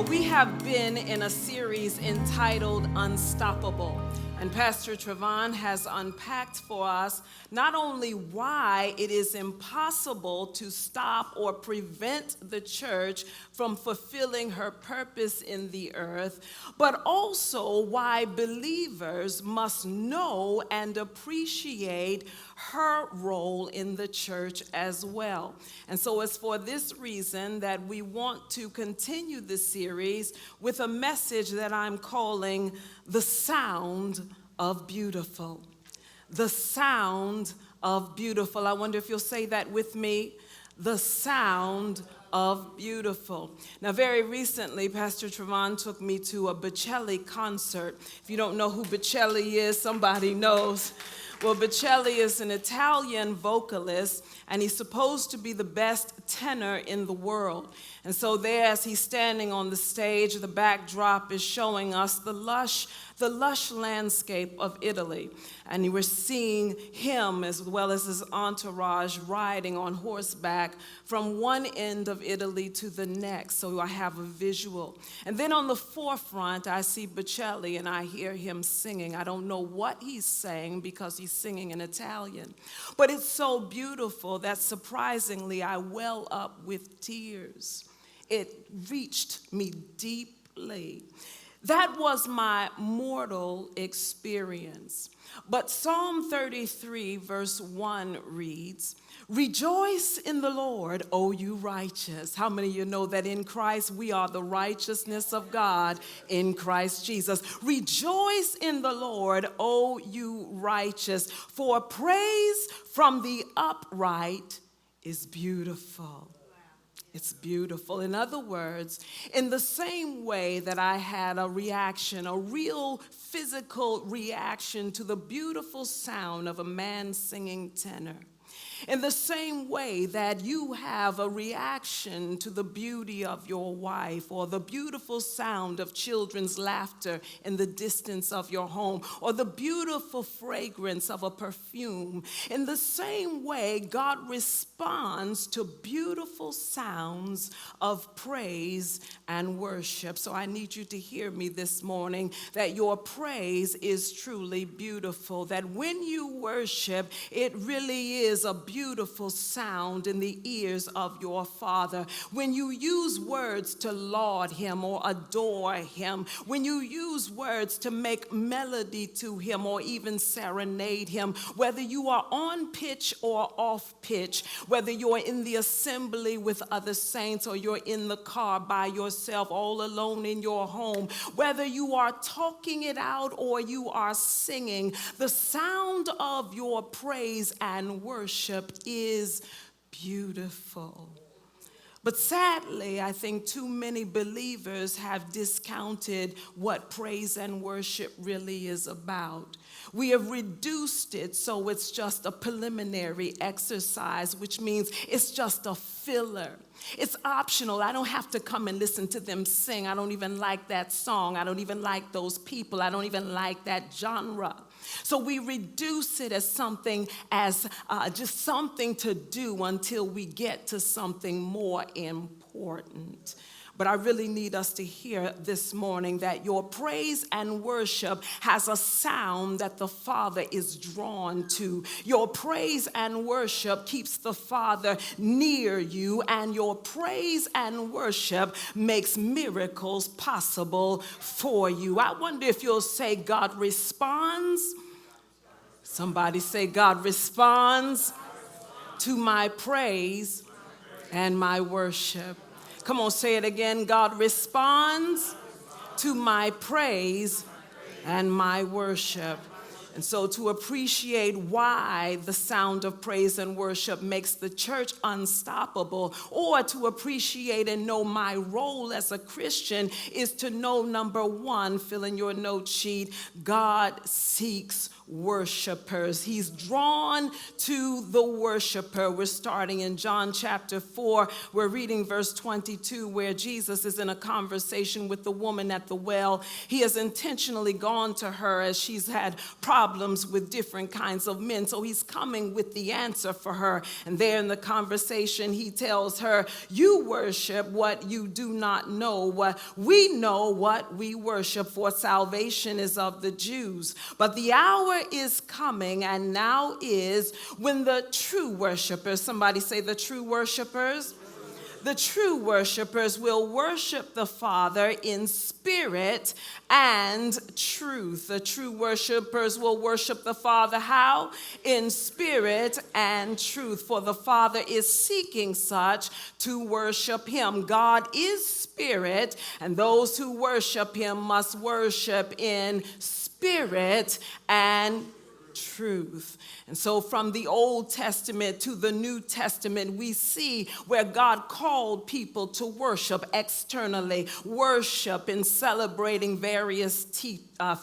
We have been in a series entitled Unstoppable. And Pastor Qwynn has unpacked for us not only why it is impossible to stop or prevent the church from fulfilling her purpose in the earth, but also why believers must know and appreciate her role in the church as well. And so it's for this reason that we want to continue this series with a message that I'm calling The Sound of Beautiful. The Sound of Beautiful. I wonder if you'll say that with me. The Sound of Beautiful. Now, very recently, Pastor Qwynn took me to a Bocelli concert. If you don't know who Bocelli is, somebody knows. Well, Bocelli is an Italian vocalist, and he's supposed to be the best tenor in the world. And so there, as he's standing on the stage, the backdrop is showing us the lush landscape of Italy. And we're seeing him as well as his entourage riding on horseback from one end of Italy to the next. So I have a visual. And then on the forefront, I see Bocelli and I hear him singing. I don't know what he's saying because he's singing in Italian. But it's so beautiful that surprisingly I well up with tears. It reached me deeply. That was my mortal experience. But Psalm 33, verse 1 reads, "Rejoice in the Lord, O you righteous." How many of you know that in Christ we are the righteousness of God in Christ Jesus? Rejoice in the Lord, O you righteous, for praise from the upright is beautiful. It's beautiful. In other words, in the same way that I had a reaction, a real physical reaction to the beautiful sound of a man singing tenor, in the same way that you have a reaction to the beauty of your wife or the beautiful sound of children's laughter in the distance of your home or the beautiful fragrance of a perfume, in the same way God responds to beautiful sounds of praise and worship. So I need you to hear me this morning that your praise is truly beautiful, that when you worship, it really is a beautiful sound in the ears of your Father. When you use words to laud him or adore him, when you use words to make melody to him or even serenade him, whether you are on pitch or off pitch, whether you're in the assembly with other saints or you're in the car by yourself, all alone in your home, whether you are talking it out or you are singing, the sound of your praise and worship is beautiful. But sadly, I think too many believers have discounted what praise and worship really is about. We have reduced it so it's just a preliminary exercise, which means it's just a filler. It's optional. I don't have to come and listen to them sing. I don't even like that song. I don't even like those people. I don't even like that genre. So we reduce it as something, as just something to do until we get to something more important. But I really need us to hear this morning that your praise and worship has a sound that the Father is drawn to. Your praise and worship keeps the Father near you, and your praise and worship makes miracles possible for you. I wonder if you'll say God responds. Somebody say God responds to my praise and my worship. Come on, say it again. God responds to my praise and my worship. And so to appreciate why the sound of praise and worship makes the church unstoppable, or to appreciate and know my role as a Christian, is to know, number one, fill in your note sheet, God seeks worshipers. He's drawn to the worshiper. We're starting in John chapter 4. We're reading verse 22, where Jesus is in a conversation with the woman at the well. He has intentionally gone to her as she's had problems with different kinds of men. So he's coming with the answer for her. And there in the conversation, he tells her, you worship what you do not know. We know what we worship, for salvation is of the Jews. But the hour is coming, and now is, when the true worshipers, somebody say the true worshipers, the true worshipers will worship the Father in spirit and truth. The true worshipers will worship the Father how? In spirit and truth. For the Father is seeking such to worship him. God is spirit, and those who worship him must worship in spirit and truth. And so from the Old Testament to the New Testament, we see where God called people to worship externally, worship in celebrating various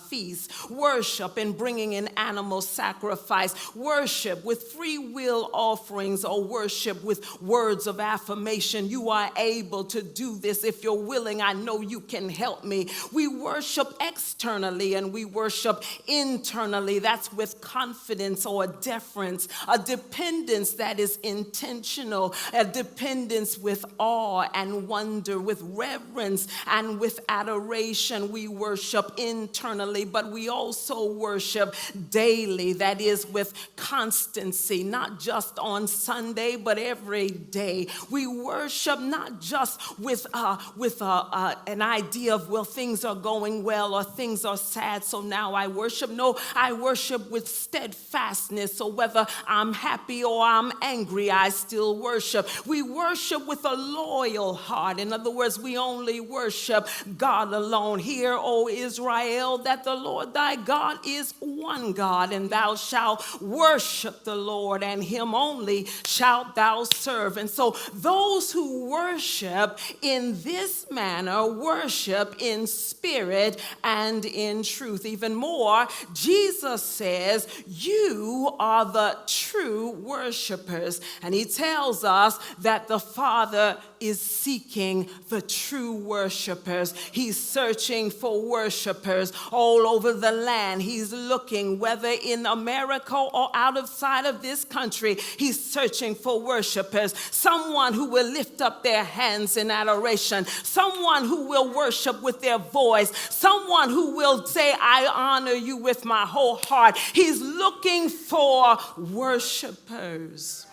feasts, worship in bringing an animal sacrifice, worship with free will offerings, or worship with words of affirmation. You are able to do this. If you're willing, I know you can help me. We worship externally and we worship internally. That's with confidence or deference, a dependence that is intentional, a dependence with awe and wonder, with reverence and with adoration. We worship internally, but we also worship daily, that is with constancy, not just on Sunday, but every day. We worship not just with an idea of, well, things are going well or things are sad, so now I worship. No, I worship with steadfastness. So whether I'm happy or I'm angry, I still worship. We worship with a loyal heart. In other words, we only worship God alone. Hear, O Israel, that the Lord thy God is one God, and thou shalt worship the Lord, and him only shalt thou serve. And so those who worship in this manner worship in spirit and in truth. Even more, Jesus says, you are the true worshipers. And he tells us that the Father is seeking the true worshipers. He's searching for worshipers all over the land. He's looking, whether in America or outside of this country, he's searching for worshipers. Someone who will lift up their hands in adoration. Someone who will worship with their voice. Someone who will say, I honor you with my whole heart. He's looking for worshipers.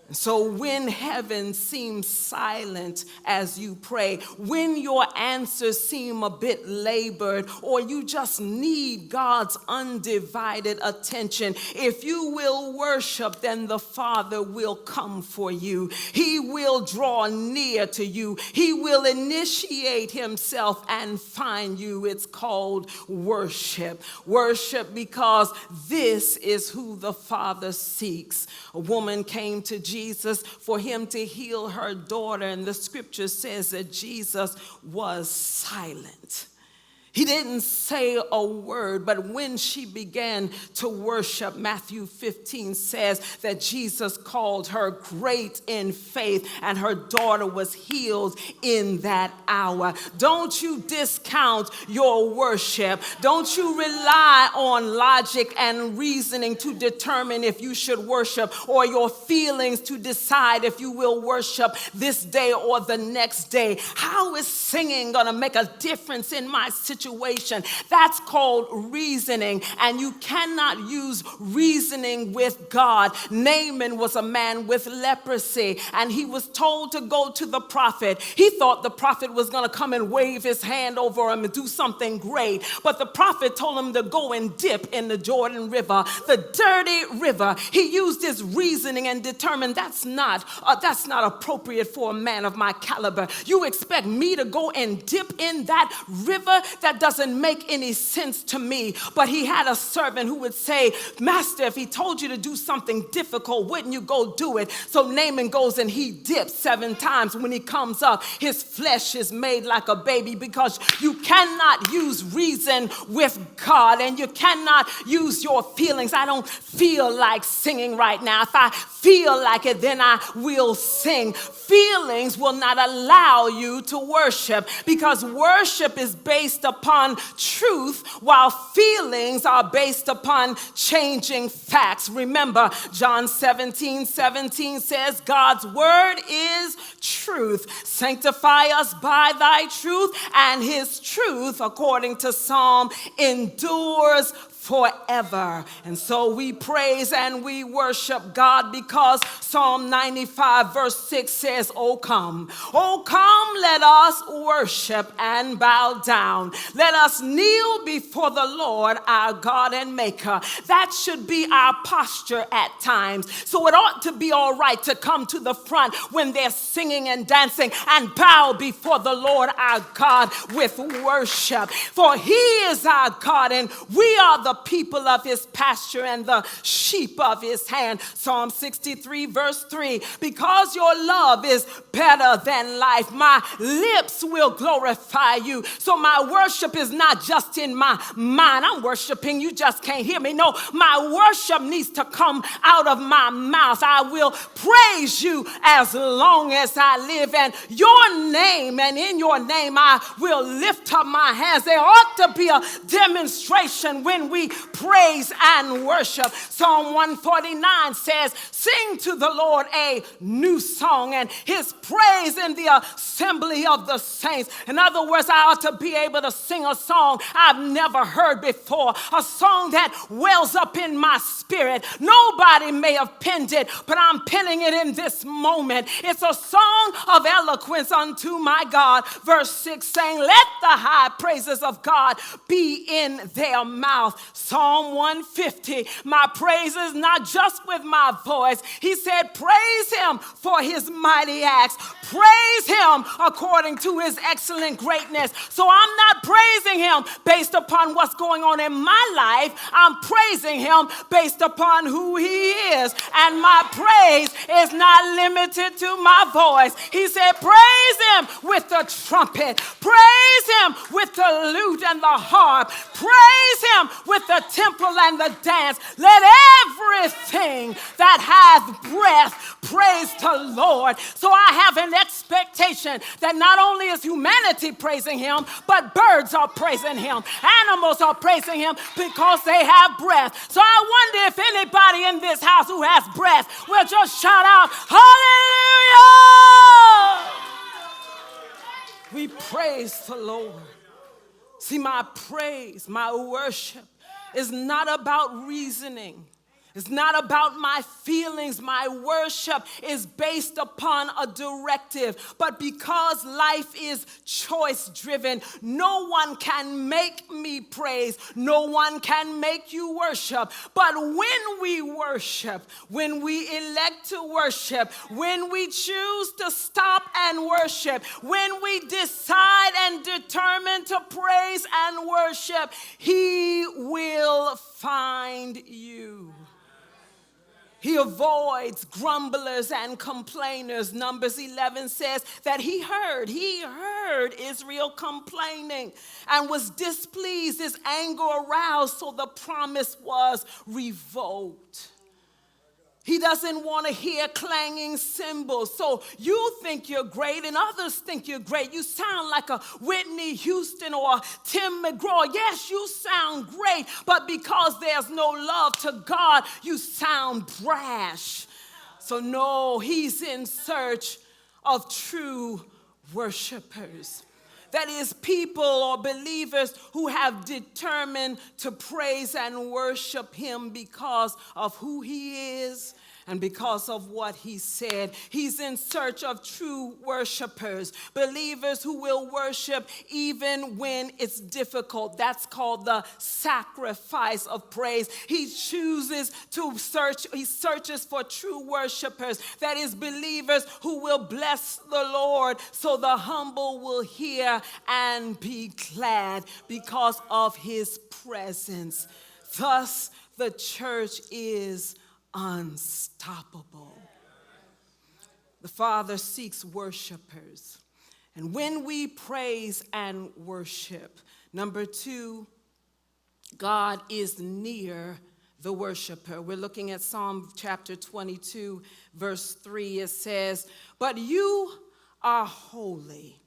So when heaven seems silent as you pray, when your answers seem a bit labored, or you just need God's undivided attention, if you will worship, then the Father will come for you. He will draw near to you. He will initiate himself and find you. It's called worship. Worship because this is who the Father seeks. A woman came to Jesus for him to heal her daughter, and the scripture says that Jesus was silent. He didn't say a word, but when she began to worship, Matthew 15 says that Jesus called her great in faith, and her daughter was healed in that hour. Don't you discount your worship. Don't you rely on logic and reasoning to determine if you should worship, or your feelings to decide if you will worship this day or the next day. How is singing going to make a difference in my situation? That's called reasoning, and you cannot use reasoning with God. Naaman was a man with leprosy, and he was told to go to the prophet. He thought the prophet was going to come and wave his hand over him and do something great, but the prophet told him to go and dip in the Jordan River, the dirty river. He used his reasoning and determined that's not appropriate for a man of my caliber. You expect me to go and dip in that river, that that doesn't make any sense to me. But he had a servant who would say, Master, if he told you to do something difficult, wouldn't you go do it? So Naaman goes and he dips 7 times. When he comes up, his flesh is made like a baby, because you cannot use reason with God, and you cannot use your feelings. I don't feel like singing right now. If I feel like it, then I will sing. Feelings will not allow you to worship, because worship is based upon truth, while feelings are based upon changing facts. Remember, John 17:17 says, God's word is truth. Sanctify us by thy truth, and his truth, according to Psalm, endures forever. And so we praise and we worship God, because Psalm 95 verse 6 says, oh come, let us worship and bow down. Let us kneel before the Lord our God and Maker. That should be our posture at times. So it ought to be all right to come to the front when they're singing and dancing and bow before the Lord our God with worship. For he is our God, and we are the people of his pasture and the sheep of his hand. Psalm 63 verse 3, because your love is better than life, my lips will glorify you. So my worship is not just in my mind. I'm worshiping, you just can't hear me. No, my worship needs to come out of my mouth. I will praise you as long as I live, and your name, and in your name I will lift up my hands. There ought to be a demonstration when we praise and worship. Psalm 149 says, sing to the Lord a new song, and his praise in the assembly of the saints. In other words, I ought to be able to sing a song I've never heard before, a song that wells up in my spirit. Nobody may have penned it, but I'm penning it in this moment. It's a song of eloquence unto my God. Verse 6 saying, let the high praises of God be in their mouth. Psalm 150, my praise is not just with my voice. He said, praise him for his mighty acts. Praise him according to his excellent greatness. So I'm not praising him based upon what's going on in my life. I'm praising him based upon who he is. And my praise is not limited to my voice. He said, praise him with the trumpet. Praise him with the lute and the harp. Praise him with the timbrel and the dance. Let everything that hath breath praise the Lord. So I have an expectation that not only is humanity praising him, but birds are praising him. Animals are praising him because they have breath. So I wonder if anybody in this house who has breath will just shout out, hallelujah! We praise the Lord. See, my praise, my worship is not about reasoning. It's not about my feelings. My worship is based upon a directive. But because life is choice-driven, no one can make me praise. No one can make you worship. But when we worship, when we elect to worship, when we choose to stop and worship, when we decide and determine to praise and worship, he will find you. He avoids grumblers and complainers. Numbers 11 says that he heard Israel complaining and was displeased. His anger aroused, so the promise was revoked. He doesn't want to hear clanging cymbals. So you think you're great and others think you're great. You sound like a Whitney Houston or a Tim McGraw. Yes, you sound great, but because there's no love to God, you sound brash. So no, he's in search of true worshipers. That is, people or believers who have determined to praise and worship him because of who he is And because of what he said, he's in search of true worshipers, believers who will worship even when it's difficult. That's called the sacrifice of praise. He chooses to search, he searches for true worshipers, that is, believers who will bless the Lord so the humble will hear and be glad because of his presence. Thus, the church is unstoppable. The Father seeks worshipers. And when we praise and worship, number 2, God is near the worshiper. We're looking at Psalm chapter 22, verse 3. It says, "But you are holy,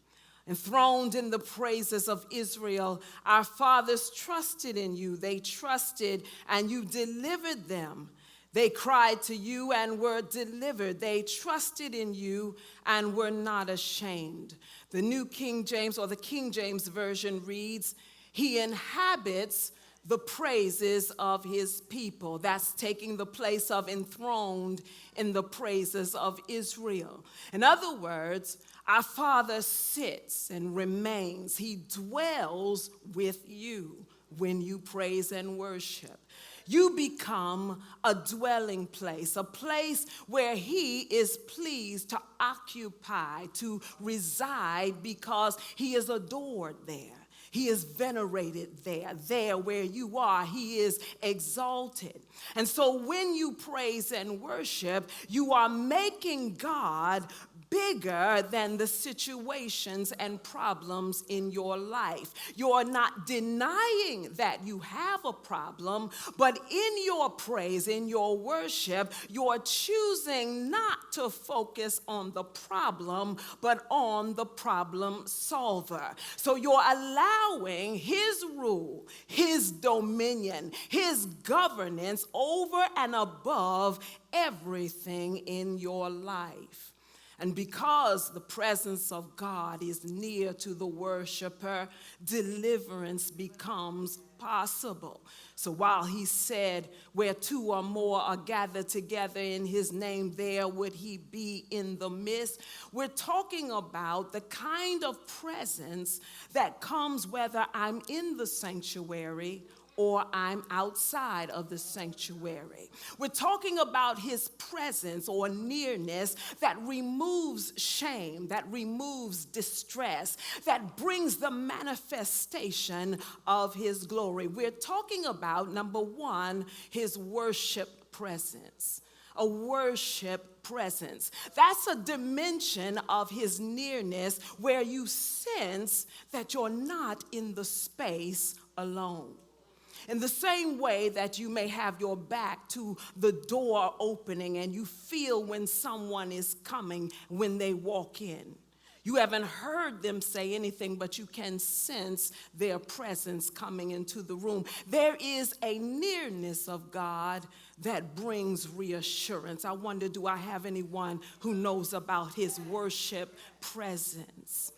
enthroned in the praises of Israel. Our fathers trusted in you. They trusted, and you delivered them. They cried to you and were delivered. They trusted in you and were not ashamed." The New King James, or the King James Version, reads, "He inhabits the praises of his people." That's taking the place of enthroned in the praises of Israel. In other words, our Father sits and remains. He dwells with you when you praise and worship. You become a dwelling place, a place where he is pleased to occupy, to reside, because he is adored there. He is venerated there. There where you are, he is exalted. And so when you praise and worship, you are making God bigger than the situations and problems in your life. You're not denying that you have a problem, but in your praise, in your worship, you're choosing not to focus on the problem, but on the problem solver. So you're allowing his rule, his dominion, his governance over and above everything in your life. And because the presence of God is near to the worshiper, deliverance becomes possible. So while he said, "Where 2 or more are gathered together in his name, there would he be in the midst," we're talking about the kind of presence that comes whether I'm in the sanctuary or I'm outside of the sanctuary. We're talking about his presence or nearness that removes shame, that removes distress, that brings the manifestation of his glory. We're talking about, number 1, his worship presence. A worship presence. That's a dimension of his nearness where you sense that you're not in the space alone. In the same way that you may have your back to the door opening and you feel when someone is coming when they walk in. You haven't heard them say anything, but you can sense their presence coming into the room. There is a nearness of God that brings reassurance. I wonder, do I have anyone who knows about his worship presence?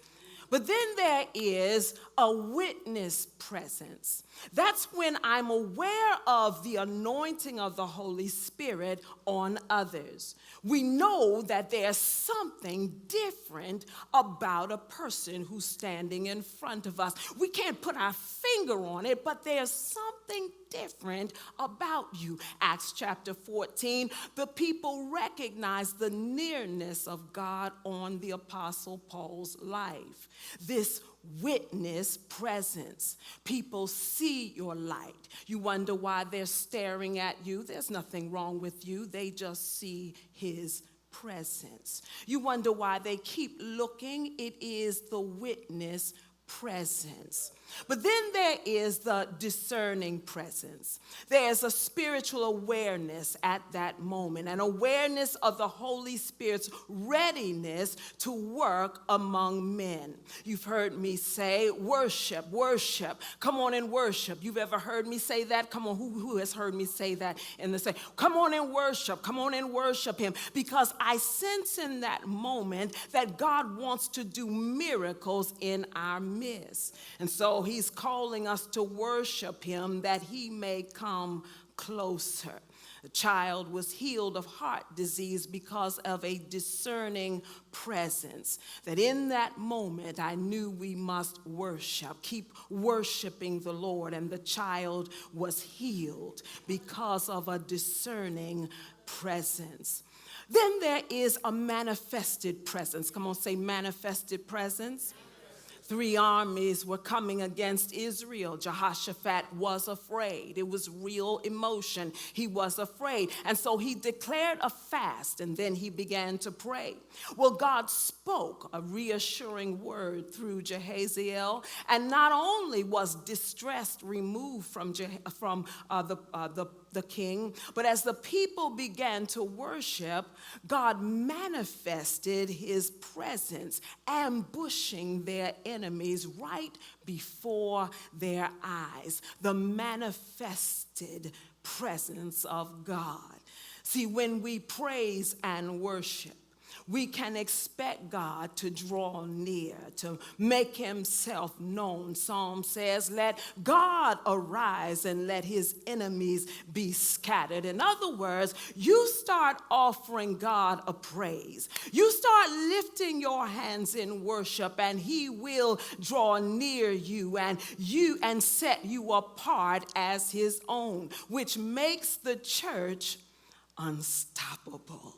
But then there is a witness presence. That's when I'm aware of the anointing of the Holy Spirit on others. We know that there's something different about a person who's standing in front of us. We can't put our finger on it, but there's something different about you. Acts chapter 14, the people recognized the nearness of God on the Apostle Paul's life. This witness presence. People see your light. You wonder why they're staring at you. There's nothing wrong with you. They just see his presence. You wonder why they keep looking. It is the witness presence. But then there is the discerning presence. There's a spiritual awareness at that moment, an awareness of the Holy Spirit's readiness to work among men. You've heard me say, worship, worship. Come on and worship. You've ever heard me say that? Come on, who has heard me say that in the same? Come on and worship. Come on and worship him. Because I sense in that moment that God wants to do miracles in our midst. And so he's calling us to worship him that he may come closer. The child was healed of heart disease because of a discerning presence. That in that moment, I knew we must worship, keep worshiping the Lord. And the child was healed because of a discerning presence. Then there is a manifested presence. Come on, say manifested presence. 3 armies were coming against Israel. Jehoshaphat was afraid. It was real emotion. He was afraid. And so he declared a fast, and then he began to pray. Well, God spoke a reassuring word through Jehaziel, and not only was distress removed from the king, but as the people began to worship, God manifested his presence, ambushing their enemies right before their eyes. The manifested presence of God. See, when we praise and worship, we can expect God to draw near, to make himself known. Psalm says, let God arise and let his enemies be scattered. In other words, you start offering God a praise. You start lifting your hands in worship, and he will draw near you and set you apart as his own, which makes the church unstoppable.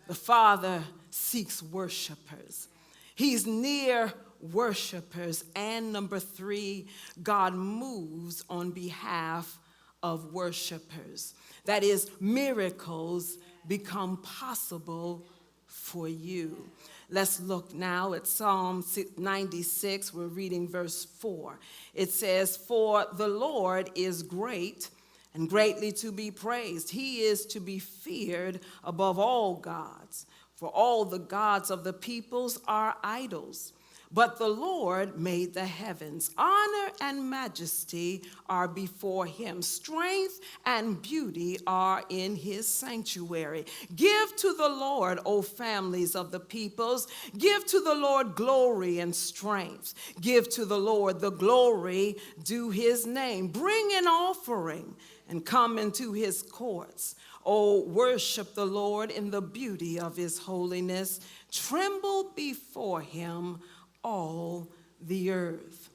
The Father seeks worshipers. He's near worshipers. And number 3, God moves on behalf of worshipers. That is, miracles become possible for you. Let's look now at Psalm 96. We're reading verse 4. It says, for the Lord is great and greatly to be praised. He is to be feared above all gods, for all the gods of the peoples are idols. But the Lord made the heavens. Honor and majesty are before him. Strength and beauty are in his sanctuary. Give to the Lord, O families of the peoples. Give to the Lord glory and strength. Give to the Lord the glory due his name. Bring an offering and come into his courts. Oh, worship the Lord in the beauty of his holiness. Tremble before him, all the earth.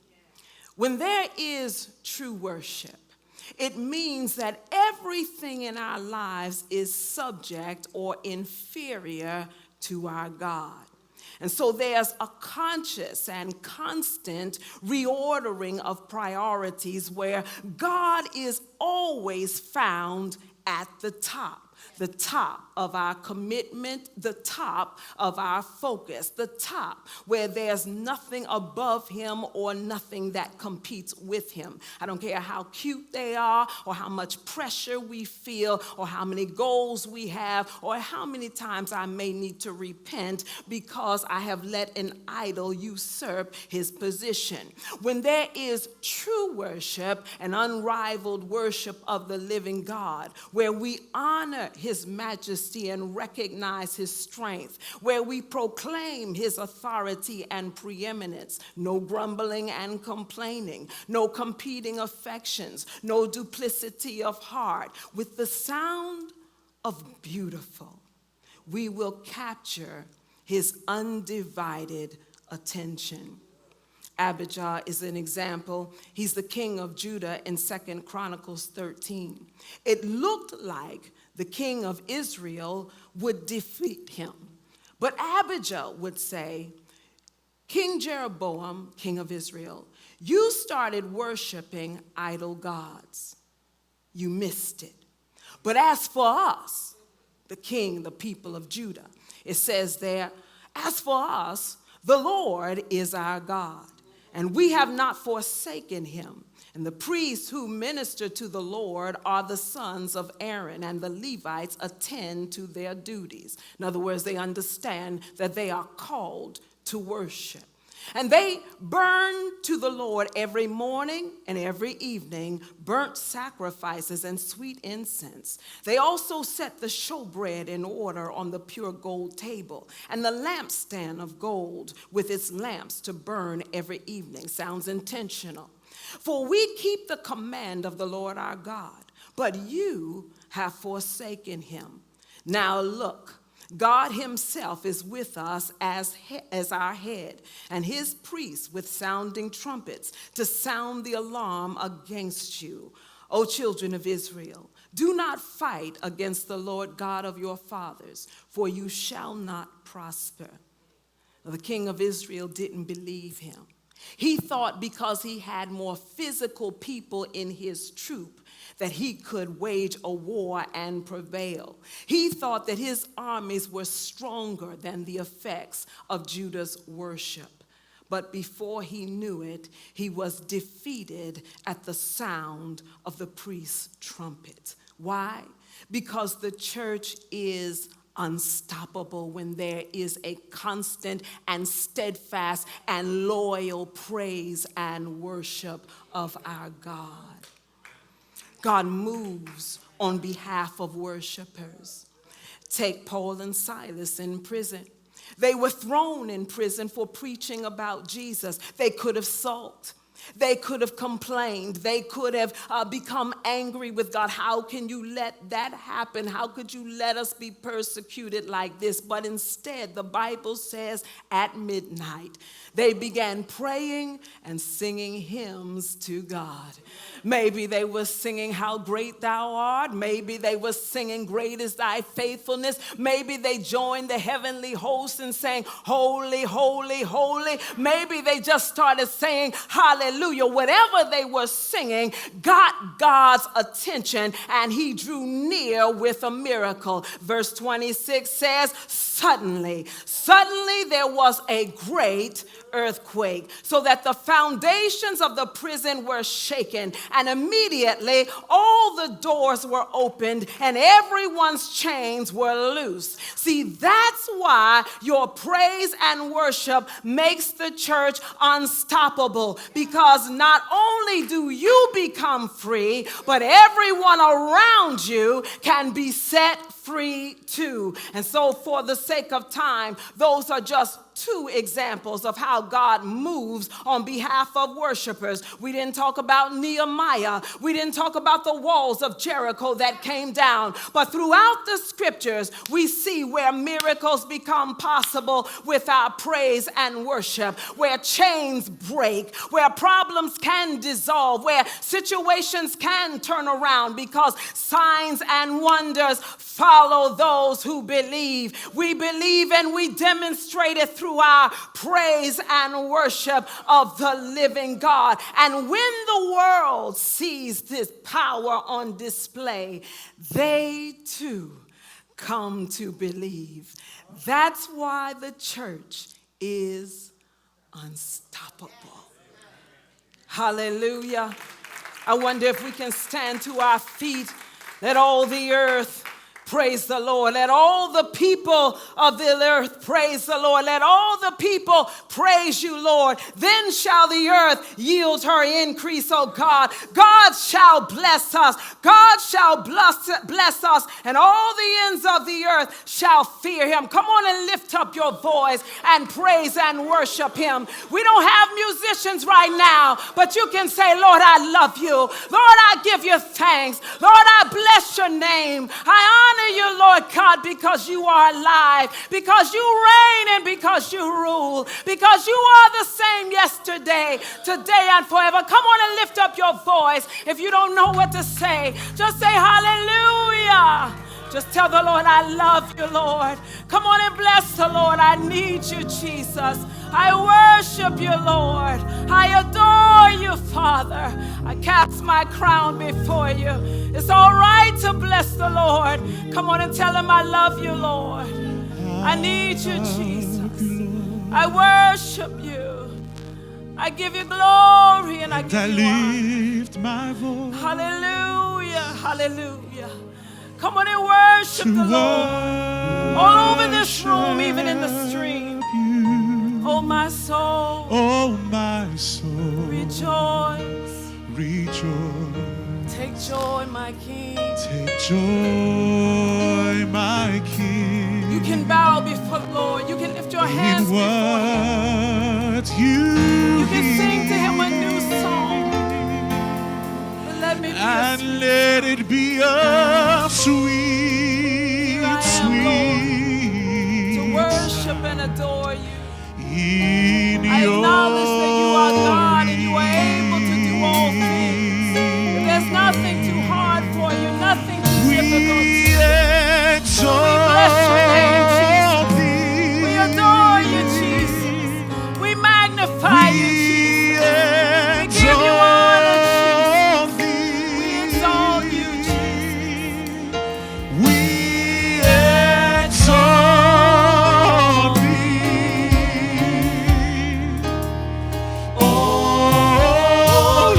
When there is true worship, it means that everything in our lives is subject or inferior to our God. And so there's a conscious and constant reordering of priorities where God is always found at the top of our commitment, the top of our focus, the top where there's nothing above him or nothing that competes with him. I don't care how cute they are or how much pressure we feel or how many goals we have or how many times I may need to repent because I have let an idol usurp his position. When there is true worship and unrivaled worship of the living God, where we honor his majesty and recognize his strength, where we proclaim his authority and preeminence, no grumbling and complaining, no competing affections, no duplicity of heart, with the sound of beautiful, we will capture his undivided attention. Abijah is an example. He's the king of Judah in 2 Chronicles 13. It looked like the king of Israel would defeat him. But Abijah would say, King Jeroboam, king of Israel, you started worshiping idol gods. You missed it. But as for us, the king, the people of Judah, it says there, as for us, the Lord is our God, and we have not forsaken him. And the priests who minister to the Lord are the sons of Aaron, and the Levites attend to their duties. In other words, they understand that they are called to worship. And they burn to the Lord every morning and every evening burnt sacrifices and sweet incense. They also set the showbread in order on the pure gold table and the lampstand of gold with its lamps to burn every evening. Sounds intentional. For we keep the command of the Lord our God, but you have forsaken him. Now look, God himself is with us as our head, and his priests with sounding trumpets to sound the alarm against you. O children of Israel, do not fight against the Lord God of your fathers, for you shall not prosper. The king of Israel didn't believe him. He thought because he had more physical people in his troop that he could wage a war and prevail. He thought that his armies were stronger than the effects of Judah's worship. But before he knew it, he was defeated at the sound of the priest's trumpet. Why? Because the church is unstoppable when there is a constant and steadfast and loyal praise and worship of our God. God moves on behalf of worshipers. Take Paul and Silas in prison. They were thrown in prison for preaching about Jesus. They could have sulked. They could have complained. They could have become angry with God. How can you let that happen? How could you let us be persecuted like this? But instead, the Bible says at midnight, they began praying and singing hymns to God. Maybe they were singing How Great Thou Art. Maybe they were singing Great is Thy Faithfulness. Maybe they joined the heavenly host and sang Holy, Holy, Holy. Maybe they just started saying Hallelujah. Whatever they were singing got God's attention, and he drew near with a miracle. Verse 26 says, Suddenly there was a great earthquake, so that the foundations of the prison were shaken, and immediately all the doors were opened and everyone's chains were loose. See, that's why your praise and worship makes the church unstoppable, because not only do you become free, but everyone around you can be set free too. And so for the sake of time, those are just two examples of how God moves on behalf of worshipers. We didn't talk about Nehemiah. We didn't talk about the walls of Jericho that came down. But throughout the scriptures, we see where miracles become possible with our praise and worship, where chains break, where problems can dissolve, where situations can turn around, because signs and wonders follow those who believe. We believe and we demonstrate it through our praise and worship of the living God. And when the world sees this power on display, they too come to believe. That's why the church is unstoppable. Hallelujah. I wonder if we can stand to our feet. Let all the earth praise the Lord. Let all the people of the earth praise the Lord. Let all the people praise you, Lord. Then shall the earth yield her increase, oh God. God shall bless us. God shall bless us, and all the ends of the earth shall fear him. Come on and lift up your voice and praise and worship him. We don't have musicians right now, but you can say, Lord, I love you. Lord, I give you thanks. Lord, I bless your name. I honor you, Lord God, because you are alive, because you reign, and because you rule, because you are the same yesterday, today, and forever. Come on and lift up your voice. If you don't know what to say, just say hallelujah. Just tell the Lord, I love you, Lord. Come on and bless the Lord. I need you, Jesus. I worship you, Lord. I adore you, Father. I cast my crown before you. It's all right to bless the Lord. Come on and tell him I love you, Lord. I need you, Jesus. I worship you. I give you glory and I give you honor. Lift my voice. Hallelujah, hallelujah. Come on and worship the Lord. All over this room, even in the stream. Oh, my soul. Oh, my soul. Rejoice. Rejoice. Take joy, my King. Take joy, my King. You can bow before the Lord. You can lift your hands before him. You can sing to him a new song. But let me be and let it be a sweet, Here I am, Lord, to sweet worship and adore you. in I your acknowledge that you are God and you are able to do all things. There's nothing too hard for you, nothing too difficult. we So we bless your name, Jesus. exalt thee. We adore you, Jesus. We magnify you, Jesus. We give you honor, Jesus. We exalt you, Jesus. We exalt thee. Oh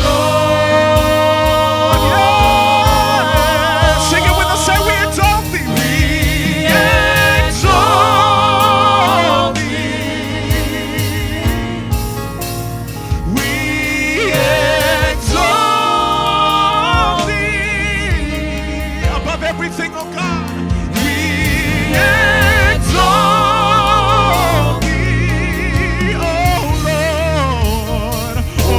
Lord, yeah. Sing it with us, say we exalt thee. We exalt thee. We exalt thee above everything, oh God. We exalt thee, oh Lord, oh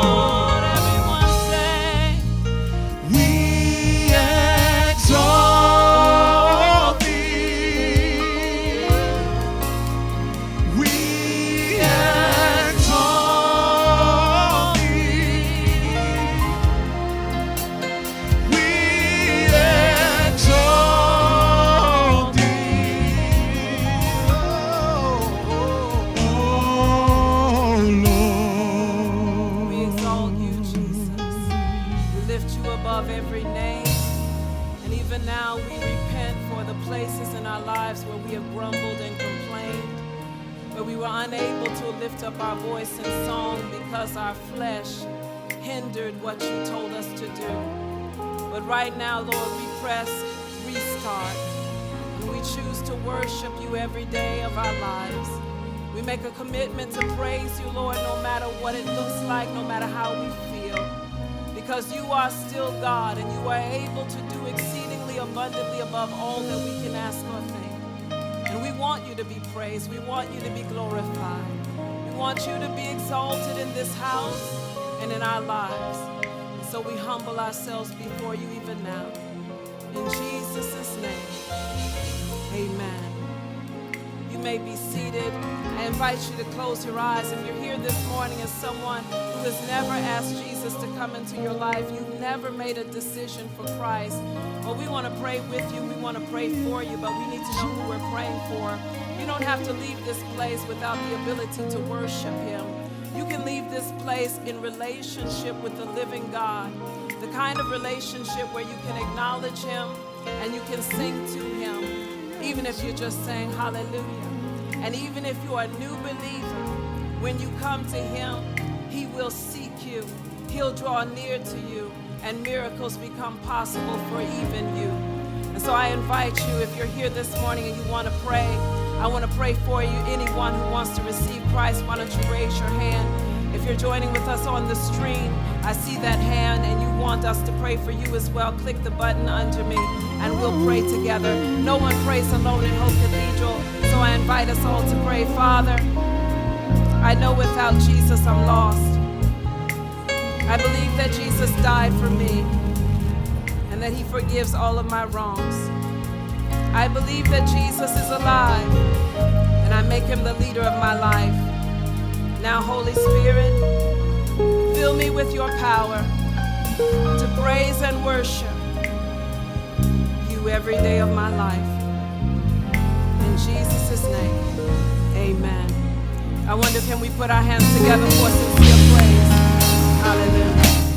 Lord. Everyone say, We exalt thee. We exalt thee. We exalt thee. Oh Lord. we exalt you, Jesus. We lift you above every name. And even now we repent for the places in our lives where we have grumbled and complained, where we were unable to lift up our voice in song because our flesh hindered what you told us to do. But right now, Lord, we press restart. And we choose to worship you every day of our lives. We make a commitment to praise you, Lord, no matter what it looks like, no matter how we feel. Because you are still God and you are able to do exceedingly abundantly above all that we can ask or think. And we want you to be praised. We want you to be glorified. We want you to be exalted in this house and in our lives. And so we humble ourselves before you even now. In Jesus' name, amen. You may be seated. I invite you to close your eyes. If you're here this morning as someone who has never asked Jesus to come into your life, you've never made a decision for Christ, well, we want to pray with you. We want to pray for you, but we need to know who we're praying for. You don't have to leave this place without the ability to worship him. You can leave this place in relationship with the living God, the kind of relationship where you can acknowledge him and you can sing to him, even if you're just saying hallelujah. And even if you are a new believer, when you come to him, he will seek you. He'll draw near to you, and miracles become possible for even you. And so I invite you, if you're here this morning and you want to pray, I want to pray for you. Anyone who wants to receive Christ, why don't you raise your hand? If you're joining with us on the stream, I see that hand and you want us to pray for you as well, click the button under me and we'll pray together. No one prays alone in Hope Cathedral, so I invite us all to pray. Father, I know without Jesus I'm lost. I believe that Jesus died for me and that he forgives all of my wrongs. I believe that Jesus is alive and I make him the leader of my life. Now, Holy Spirit, fill me with your power to praise and worship you every day of my life. In Jesus' name, amen. I wonder, can we put our hands together for sincere praise? Hallelujah.